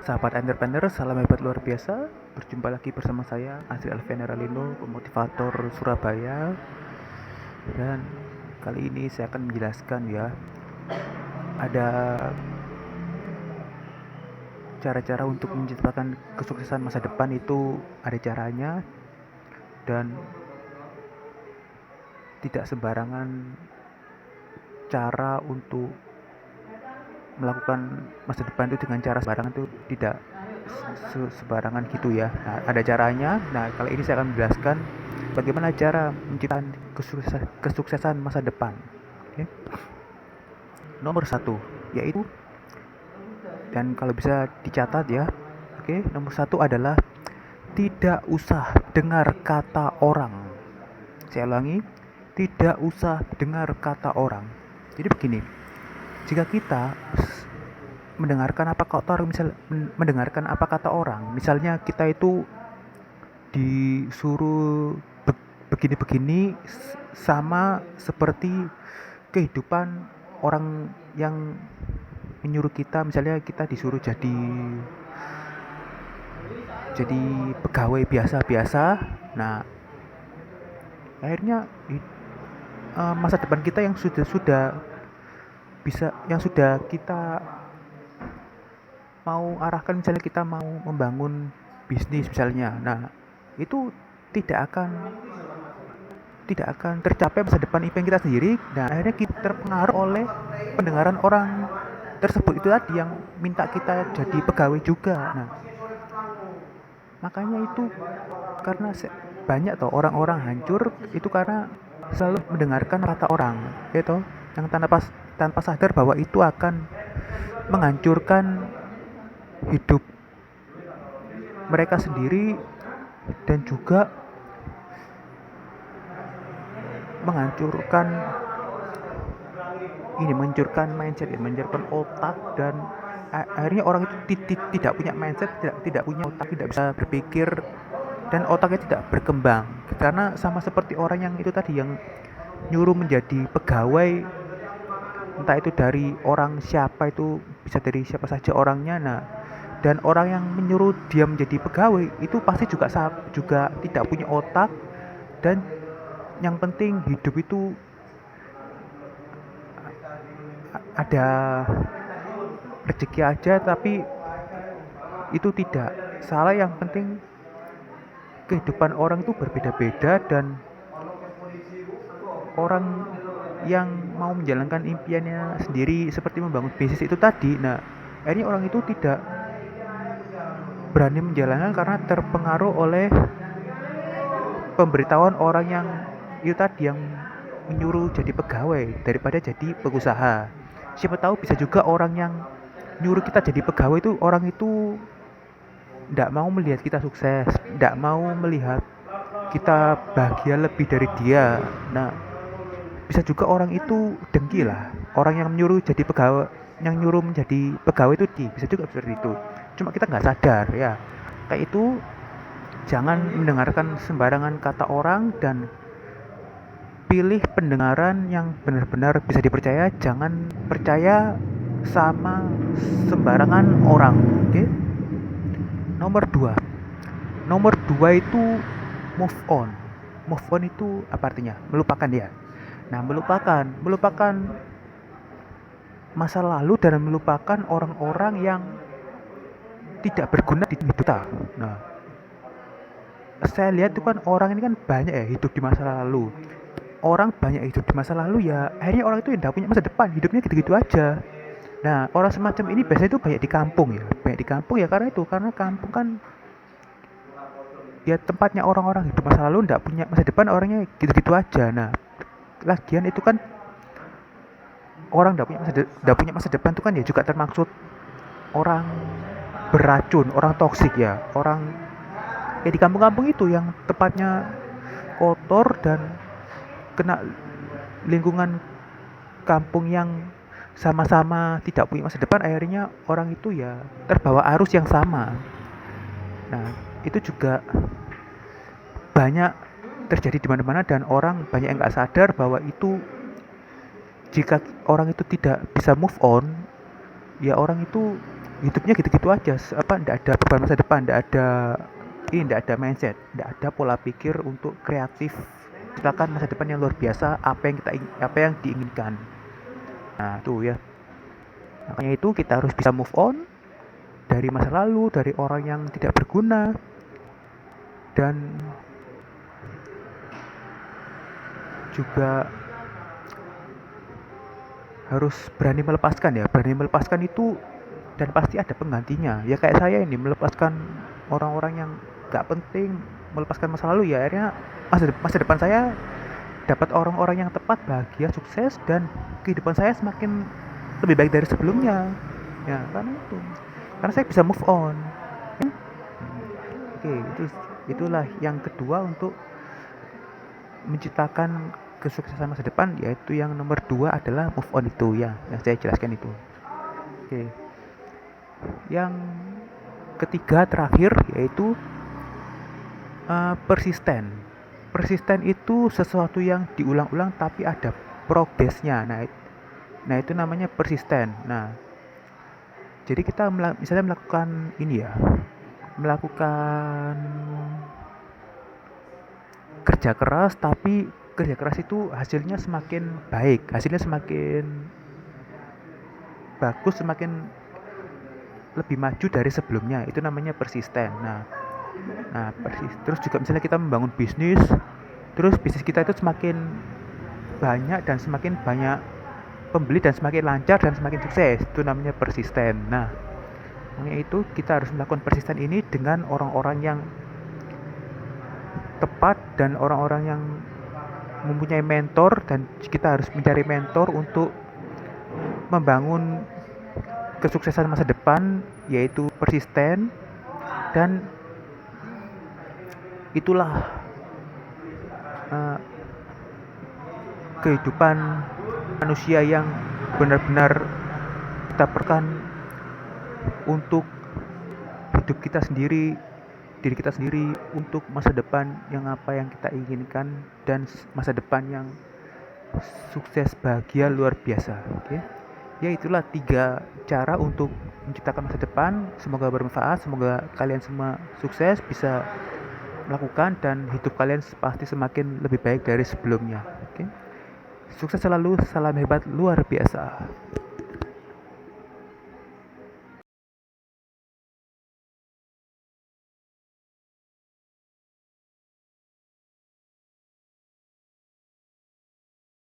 Sahabat entrepreneur, salam hebat luar biasa. Berjumpa lagi bersama saya, Azri Alfian Ralino, pemotivator Surabaya. Dan kali ini saya akan menjelaskan ya, ada cara-cara untuk menciptakan kesuksesan masa depan itu ada caranya, dan tidak sembarangan cara untuk melakukan masa depan itu dengan cara sembarangan itu tidak sembarangan gitu ya. Nah, ada caranya. Nah, kali ini saya akan menjelaskan bagaimana cara menciptakan kesuksesan masa depan. Oke. Nomor satu yaitu, dan kalau bisa dicatat ya, oke, nomor satu adalah tidak usah dengar kata orang. Saya ulangi, tidak usah dengar kata orang. Jadi begini, jika kita mendengarkan apa kata orang, misalnya kita itu disuruh begini-begini, sama seperti kehidupan orang yang menyuruh kita. Misalnya kita disuruh jadi pegawai biasa-biasa. Nah, akhirnya masa depan kita yang sudah kita mau arahkan, misalnya kita mau membangun bisnis misalnya. Nah, itu tidak akan tercapai masa depan impian kita sendiri. Dan akhirnya kita terpengaruh oleh pendengaran orang tersebut itu tadi, yang minta kita jadi pegawai juga. Nah, makanya itu, karena banyak toh orang-orang hancur itu karena selalu mendengarkan kata orang, gitu, yang tanpa sadar bahwa itu akan menghancurkan hidup mereka sendiri, dan juga menghancurkan mindset, menghancurkan otak. Dan akhirnya orang itu tidak punya mindset, tidak punya otak, tidak bisa berpikir, dan otaknya tidak berkembang, karena sama seperti orang yang itu tadi, yang nyuruh menjadi pegawai, entah itu dari orang siapa, itu bisa dari siapa saja orangnya. Nah, dan orang yang menyuruh dia menjadi pegawai itu pasti juga tidak punya otak. Dan yang penting hidup itu ada rezeki aja, tapi itu tidak salah. Yang penting kehidupan orang itu berbeda-beda, dan orang yang mau menjalankan impiannya sendiri seperti membangun bisnis itu tadi, nah akhirnya orang itu tidak berani menjalankan karena terpengaruh oleh pemberitahuan orang yang itu tadi, yang menyuruh jadi pegawai daripada jadi pengusaha. Siapa tahu bisa juga orang yang nyuruh kita jadi pegawai itu, orang itu tidak mau melihat kita sukses, tidak mau melihat kita bahagia lebih dari dia. Nah, bisa juga orang itu dengki lah, orang yang menyuruh jadi pegawai, yang nyuruh menjadi pegawai itu bisa juga seperti itu. Cuma kita nggak sadar ya. Kayak itu, jangan mendengarkan sembarangan kata orang, dan pilih pendengaran yang benar-benar bisa dipercaya. Jangan percaya sama sembarangan orang. Oke. Nomor dua itu move on. Move on itu apa artinya? Melupakan ya. Nah, melupakan masa lalu, dan melupakan orang-orang yang tidak berguna di hidup kita. Nah, saya lihat itu kan, orang ini kan banyak ya hidup di masa lalu. Orang banyak hidup di masa lalu, ya akhirnya orang itu tidak punya masa depan, hidupnya gitu-gitu aja. Nah, orang semacam ini biasanya itu banyak di kampung ya, karena kampung kan ya tempatnya orang-orang hidup masa lalu, tidak punya masa depan, orangnya gitu-gitu aja. Nah, lagian itu kan, orang tidak punya masa depan itu kan ya juga termaksud orang beracun, orang toksik ya, orang ya di kampung-kampung itu yang tempatnya kotor dan kena lingkungan kampung yang sama-sama tidak punya masa depan. Akhirnya orang itu ya terbawa arus yang sama. Nah, itu juga banyak terjadi di mana-mana, dan orang banyak yang nggak sadar bahwa itu, jika orang itu tidak bisa move on, ya orang itu hidupnya gitu-gitu aja, ndak ada beban masa depan, ndak ada mindset, ndak ada pola pikir untuk kreatif ciptakan masa depan yang luar biasa, apa yang diinginkan. Nah tuh ya, makanya itu kita harus bisa move on dari masa lalu, dari orang yang tidak berguna, dan juga harus berani melepaskan ya. Berani melepaskan itu, dan pasti ada penggantinya ya, kayak saya ini melepaskan orang-orang yang gak penting, melepaskan masa lalu ya, akhirnya masa depan saya dapat orang-orang yang tepat, bahagia, sukses, dan kehidupan saya semakin lebih baik dari sebelumnya ya, karena itu, karena saya bisa move on. Oke, itulah yang kedua untuk menciptakan kesuksesan masa depan, yaitu yang nomor 2 adalah move on itu ya, yang saya jelaskan itu. Oke, yang ketiga terakhir yaitu persisten. Persisten itu sesuatu yang diulang-ulang tapi ada progresnya. Nah itu namanya persisten. Nah, jadi kita misalnya melakukan ini ya, melakukan kerja keras, tapi kerja keras itu hasilnya semakin baik, hasilnya semakin bagus, semakin lebih maju dari sebelumnya, itu namanya persisten. Nah terus juga misalnya kita membangun bisnis, terus bisnis kita itu semakin banyak dan semakin banyak pembeli dan semakin lancar dan semakin sukses, itu namanya persisten. Nah makanya itu kita harus melakukan persisten ini dengan orang-orang yang tepat dan orang-orang yang mempunyai mentor, dan kita harus mencari mentor untuk membangun kesuksesan masa depan, yaitu persisten. Dan itulah uh, kehidupan manusia yang benar-benar kita perkan untuk hidup kita sendiri, diri kita sendiri, untuk masa depan yang apa yang kita inginkan, dan masa depan yang sukses, bahagia, luar biasa. Oke, ya itulah 3 cara untuk menciptakan masa depan. Semoga bermanfaat, semoga kalian semua sukses, bisa melakukan, dan hidup kalian pasti semakin lebih baik dari sebelumnya. Oke, sukses selalu, salam hebat luar biasa.